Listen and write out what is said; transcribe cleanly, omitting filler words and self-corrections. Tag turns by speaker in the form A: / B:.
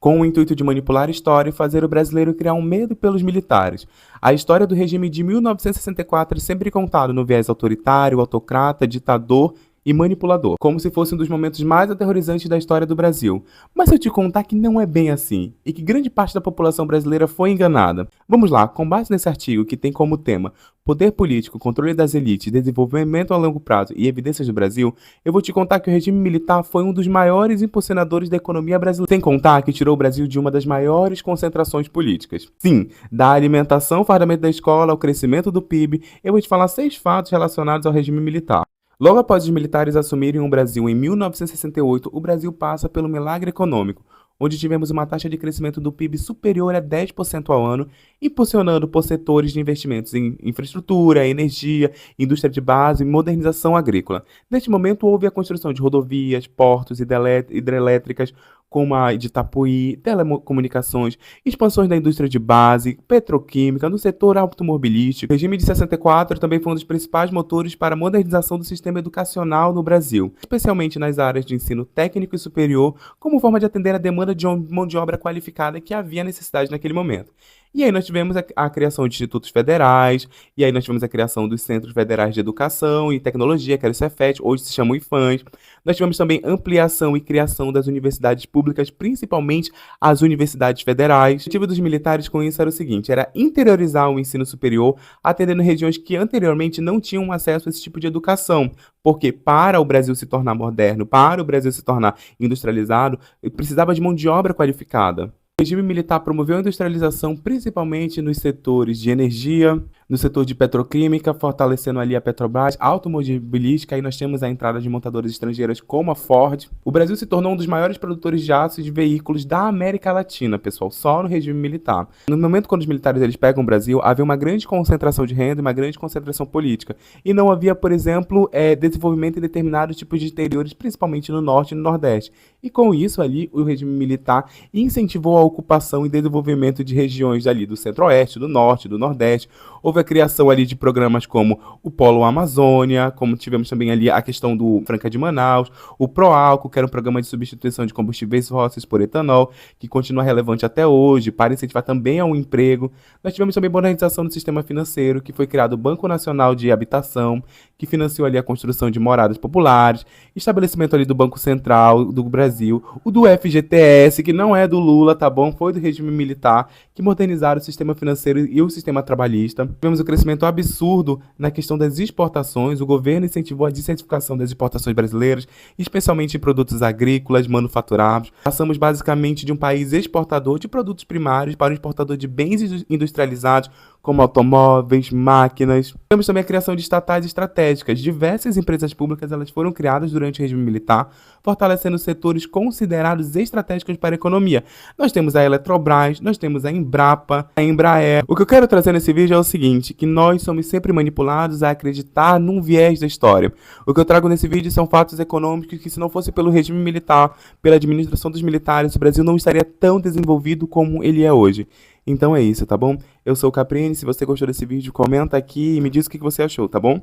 A: com o intuito de manipular a história e fazer o brasileiro criar um medo pelos militares. A história do regime de 1964 é sempre contada no viés autoritário, autocrata, ditador e manipulador, como se fosse um dos momentos mais aterrorizantes da história do Brasil. Mas se eu te contar que não é bem assim, e que grande parte da população brasileira foi enganada. Vamos lá, com base nesse artigo que tem como tema Poder Político, Controle das Elites, Desenvolvimento a Longo Prazo e Evidências do Brasil, eu vou te contar que o regime militar foi um dos maiores impulsionadores da economia brasileira, sem contar que tirou o Brasil de uma das maiores concentrações políticas. Sim, da alimentação, fardamento da escola, ao crescimento do PIB, eu vou te falar 6 fatos relacionados ao regime militar. Logo após os militares assumirem o Brasil em 1968, o Brasil passa pelo milagre econômico, onde tivemos uma taxa de crescimento do PIB superior a 10% ao ano, impulsionando por setores de investimentos em infraestrutura, energia, indústria de base e modernização agrícola. Neste momento, houve a construção de rodovias, portos, hidrelétricas, como a de Itapuí, telecomunicações, expansões da indústria de base, petroquímica, no setor automobilístico. O regime de 64 também foi um dos principais motores para a modernização do sistema educacional no Brasil, especialmente nas áreas de ensino técnico e superior, como forma de atender a demanda de mão de obra qualificada que havia necessidade naquele momento. E aí nós tivemos a criação de institutos federais, e aí nós tivemos a criação dos Centros Federais de Educação e Tecnologia, que era o Cefet, hoje se chama o IFANS. Nós tivemos também ampliação e criação das universidades públicas, principalmente as universidades federais. O objetivo dos militares com isso era o seguinte, era interiorizar o ensino superior, atendendo regiões que anteriormente não tinham acesso a esse tipo de educação. Porque para o Brasil se tornar moderno, para o Brasil se tornar industrializado, precisava de mão de obra qualificada. O regime militar promoveu a industrialização principalmente nos setores de energia, no setor de petroquímica, fortalecendo ali a Petrobras, automobilística, aí nós temos a entrada de montadoras estrangeiras como a Ford. O Brasil se tornou um dos maiores produtores de aço e de veículos da América Latina, pessoal, só no regime militar. No momento quando os militares eles pegam o Brasil, havia uma grande concentração de renda e uma grande concentração política. E não havia, por exemplo, desenvolvimento em determinados tipos de interiores, principalmente no norte e no nordeste. E com isso ali, o regime militar incentivou a ocupação e desenvolvimento de regiões ali do centro-oeste, do norte, do nordeste. Houve a criação ali de programas como o Polo Amazônia, como tivemos também ali a questão do Franca de Manaus, o Proálcool, que era um programa de substituição de combustíveis fósseis por etanol, que continua relevante até hoje, para incentivar também ao emprego. Nós tivemos também modernização do sistema financeiro, que foi criado o Banco Nacional de Habitação, que financiou ali a construção de moradas populares, estabelecimento ali do Banco Central do Brasil, o do FGTS, que não é do Lula, tá bom? Foi do regime militar, que modernizaram o sistema financeiro e o sistema trabalhista. Tivemos um crescimento absurdo na questão das exportações, o governo incentivou a desertificação das exportações brasileiras, especialmente em produtos agrícolas, manufaturados. Passamos basicamente de um país exportador de produtos primários para um exportador de bens industrializados, como automóveis, máquinas. Temos também a criação de estatais estratégicas. Diversas empresas públicas elas foram criadas durante o regime militar, fortalecendo setores considerados estratégicos para a economia. Nós temos a Eletrobras, nós temos a Embrapa, a Embraer. O que eu quero trazer nesse vídeo é o seguinte, que nós somos sempre manipulados a acreditar num viés da história. O que eu trago nesse vídeo são fatos econômicos que, se não fosse pelo regime militar, pela administração dos militares, o Brasil não estaria tão desenvolvido como ele é hoje. Então é isso, tá bom? Eu sou o Caprini, se você gostou desse vídeo, comenta aqui e me diz o que você achou, tá bom?